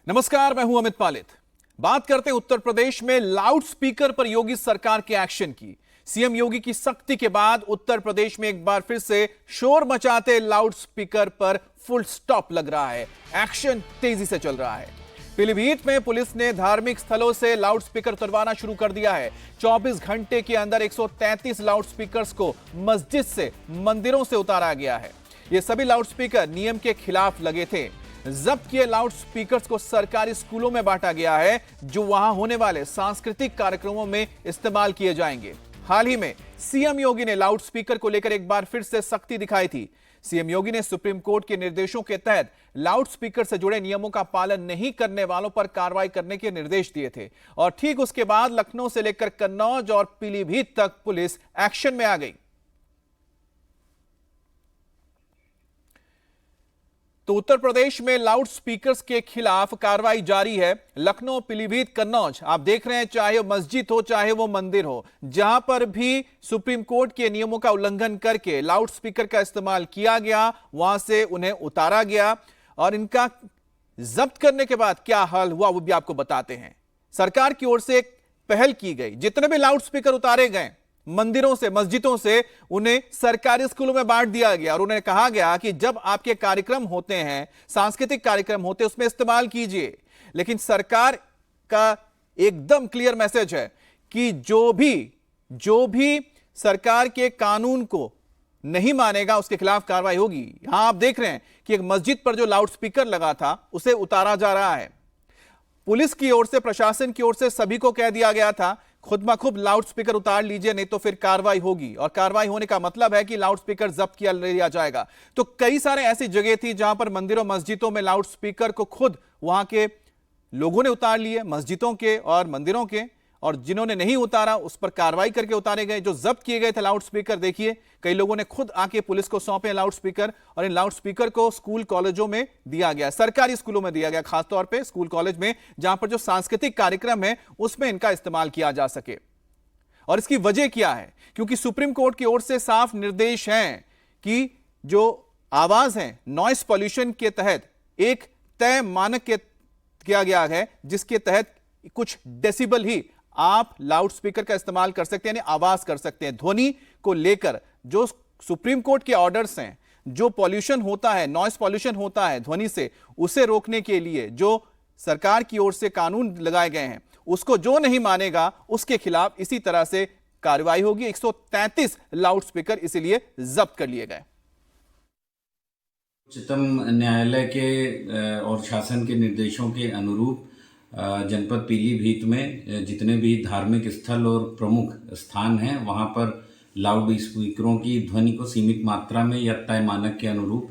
नमस्कार, मैं हूं अमित पालित। बात करते हैं उत्तर प्रदेश में लाउड स्पीकर पर योगी सरकार के एक्शन की। सीएम योगी की सख्ती के बाद उत्तर प्रदेश में एक बार फिर से शोर मचाते लाउड स्पीकर पर फुल स्टॉप लग रहा है। एक्शन तेजी से चल रहा है। पीलीभीत में पुलिस ने धार्मिक स्थलों से लाउड स्पीकर उतरवाना शुरू कर दिया है। 24 घंटे के अंदर 133 लाउड स्पीकर्स को मस्जिद से, मंदिरों से उतारा गया है। ये सभी लाउड स्पीकर नियम के खिलाफ लगे थे। जब्त किए लाउड स्पीकर्स को सरकारी स्कूलों में बांटा गया है, जो वहां होने वाले सांस्कृतिक कार्यक्रमों में इस्तेमाल किए जाएंगे। हाल ही में सीएम योगी ने लाउड स्पीकर को लेकर एक बार फिर से सख्ती दिखाई थी। सीएम योगी ने सुप्रीम कोर्ट के निर्देशों के तहत लाउड स्पीकर से जुड़े नियमों का पालन नहीं करने वालों पर कार्रवाई करने के निर्देश दिए थे और ठीक उसके बाद लखनऊ से लेकर कन्नौज और पीलीभीत तक पुलिस एक्शन में आ गई। तो उत्तर प्रदेश में लाउड स्पीकर्स के खिलाफ कार्रवाई जारी है। लखनऊ, पीलीभीत, कन्नौज आप देख रहे हैं, चाहे वो मस्जिद हो चाहे वो मंदिर हो, जहां पर भी सुप्रीम कोर्ट के नियमों का उल्लंघन करके लाउड स्पीकर का इस्तेमाल किया गया, वहां से उन्हें उतारा गया और इनका जब्त करने के बाद क्या हाल हुआ वो भी आपको बताते हैं। सरकार की ओर से एक पहल की गई। जितने भी लाउड स्पीकर उतारे गए मंदिरों से, मस्जिदों से, उन्हें सरकारी स्कूलों में बांट दिया गया और उन्हें कहा गया कि जब आपके कार्यक्रम होते हैं, सांस्कृतिक कार्यक्रम होते हैं, उसमें इस्तेमाल कीजिए। लेकिन सरकार का एकदम क्लियर मैसेज है कि जो भी सरकार के कानून को नहीं मानेगा उसके खिलाफ कार्रवाई होगी। यहां आप देख रहे हैं कि एक मस्जिद पर जो लाउड स्पीकर लगा था उसे उतारा जा रहा है। पुलिस की ओर से, प्रशासन की ओर से सभी को कह दिया गया था खुद ब खुद लाउड स्पीकर उतार लीजिए, नहीं तो फिर कार्रवाई होगी। और कार्रवाई होने का मतलब है कि लाउड स्पीकर जब्त किया लिया जाएगा। तो कई सारे ऐसी जगह थी जहां पर मंदिरों, मस्जिदों में लाउड स्पीकर को खुद वहां के लोगों ने उतार लिए, मस्जिदों के और मंदिरों के, और जिन्होंने नहीं उतारा उस पर कार्रवाई करके उतारे गए। जो जब्त किए गए थे लाउड स्पीकर, देखिए कई लोगों ने खुद आके पुलिस को सौंपे लाउड स्पीकर और इन लाउड स्पीकर को स्कूल कॉलेजों में दिया गया, सरकारी स्कूलों में दिया गया, खासतौर पे स्कूल कॉलेज में, जहां पर जो सांस्कृतिक कार्यक्रम है उसमें इनका इस्तेमाल किया जा सके। और इसकी वजह क्या है? क्योंकि सुप्रीम कोर्ट की ओर से साफ निर्देश हैं कि जो आवाज है, नॉइस पॉल्यूशन के तहत एक तय मानक के किया गया है, जिसके तहत कुछ डेसिबल ही आप लाउड स्पीकर का इस्तेमाल कर सकते हैं, यानी आवाज कर सकते हैं। ध्वनि को लेकर जो सुप्रीम कोर्ट के ऑर्डर्स हैं, जो पॉल्यूशन होता है, नॉइस पॉल्यूशन होता है ध्वनि से, उसे रोकने के लिए जो सरकार की ओर से कानून लगाए गए हैं, उसको जो नहीं मानेगा उसके खिलाफ इसी तरह से कार्रवाई होगी। 133 लाउड स्पीकर इसीलिए जब्त कर लिए गए। उच्चतम न्यायालय के और शासन के निर्देशों के अनुरूप जनपद पीलीभीत में जितने भी धार्मिक स्थल और प्रमुख स्थान हैं, वहां पर लाउड स्पीकरों की ध्वनि को सीमित मात्रा में या तय मानक के अनुरूप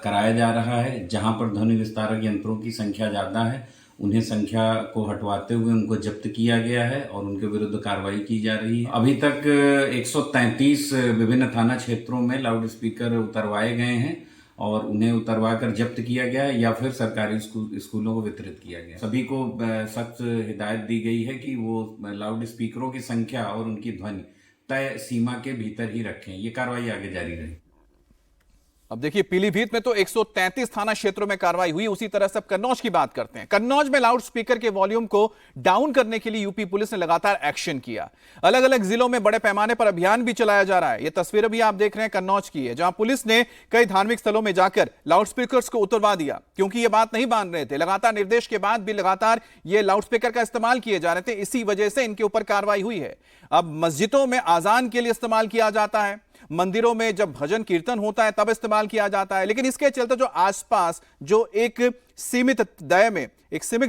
कराया जा रहा है। जहां पर ध्वनि विस्तारक यंत्रों की संख्या ज़्यादा है, उन्हें संख्या को हटवाते हुए उनको जब्त किया गया है और उनके विरुद्ध कार्रवाई की जा रही है। अभी तक 133 विभिन्न थाना क्षेत्रों में लाउड स्पीकर उतरवाए गए हैं और उन्हें उतरवा कर जब्त किया गया है या फिर सरकारी स्कूलों को वितरित किया गया। सभी को सख्त हिदायत दी गई है कि वो लाउड स्पीकरों की संख्या और उनकी ध्वनि तय सीमा के भीतर ही रखें। ये कार्रवाई आगे जारी रही। अब देखिए, पीलीभीत में तो 133 थाना क्षेत्रों में कार्रवाई हुई। उसी तरह से अब कन्नौज की बात करते हैं। कन्नौज में लाउड स्पीकर के वॉल्यूम को डाउन करने के लिए यूपी पुलिस ने लगातार एक्शन किया। अलग अलग जिलों में बड़े पैमाने पर अभियान भी चलाया जा रहा है। ये तस्वीरें भी आप देख रहे हैं कन्नौज की है, जहां पुलिस ने कई धार्मिक स्थलों में जाकर लाउड स्पीकर्स को उतरवा दिया, क्योंकि ये बात नहीं मान रहे थे। लगातार निर्देश के बाद भी लगातार ये लाउड स्पीकर का इस्तेमाल किए जा रहे थे, इसी वजह से इनके ऊपर कार्रवाई हुई है। अब मस्जिदों में आजान के लिए इस्तेमाल किया जाता है, मंदिरों में जब भजन कीर्तन होता है तब इस्तेमाल किया जाता है, लेकिन इसके चलते जो आसपास जो एक सीमित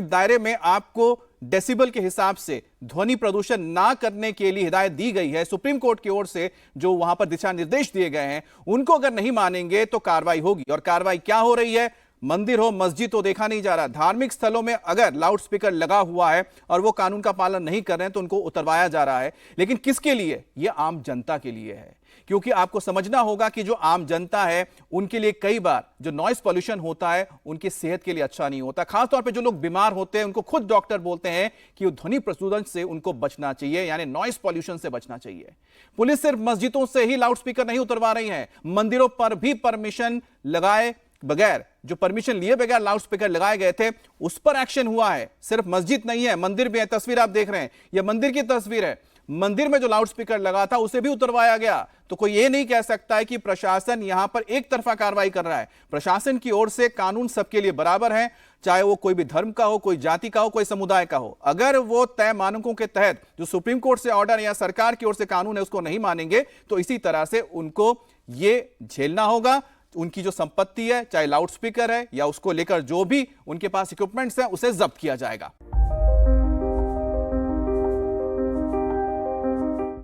दायरे में आपको डेसिबल के हिसाब से ध्वनि प्रदूषण ना करने के लिए हिदायत दी गई है सुप्रीम कोर्ट की ओर से, जो वहां पर दिशा निर्देश दिए गए हैं, उनको अगर नहीं मानेंगे तो कार्रवाई होगी। और कार्रवाई क्या हो रही है? मंदिर हो, मस्जिद हो, देखा नहीं जा रहा। धार्मिक स्थलों में अगर लाउड स्पीकर लगा हुआ है और वो कानून का पालन नहीं कर रहे हैं तो उनको उतरवाया जा रहा है। लेकिन किसके लिए? ये आम जनता के लिए है, क्योंकि आपको समझना होगा कि जो आम जनता है उनके लिए कई बार जो नॉइस पॉल्यूशन होता है उनकी सेहत के लिए अच्छा नहीं होता। खासतौर पे जो लोग बीमार होते हैं उनको खुद डॉक्टर बोलते हैं कि ध्वनि प्रदूषण से उनको बचना चाहिए, यानी नॉइस पॉल्यूशन से बचना चाहिए। पुलिस सिर्फ मस्जिदों से ही लाउड स्पीकर नहीं उतरवा रही है, मंदिरों पर भी परमिशन लगाए बगैर, जो परमिशन लिए बगैर लाउड स्पीकर लगाए गए थे, उस पर एक्शन हुआ है। सिर्फ मस्जिद नहीं है, मंदिर भी है। तस्वीर आप देख रहे हैं, यह मंदिर की तस्वीर है। मंदिर में जो लाउड स्पीकर लगा था उसे भी उतरवाया गया। तो कोई ये नहीं कह सकता है कि प्रशासन यहां पर एक तरफा कार्रवाई कर रहा है। प्रशासन की ओर से कानून सबके लिए बराबर है, चाहे वो कोई भी धर्म का हो, कोई जाति का हो, कोई समुदाय का हो। अगर वो तय मानकों के तहत जो सुप्रीम कोर्ट से ऑर्डर या सरकार की ओर से कानून है उसको नहीं मानेंगे, तो इसी तरह से उनको ये झेलना होगा। उनकी जो संपत्ति है, चाहे लाउड स्पीकर है या उसको लेकर जो भी उनके पास इक्विपमेंट्स हैं, उसे जब्त किया जाएगा।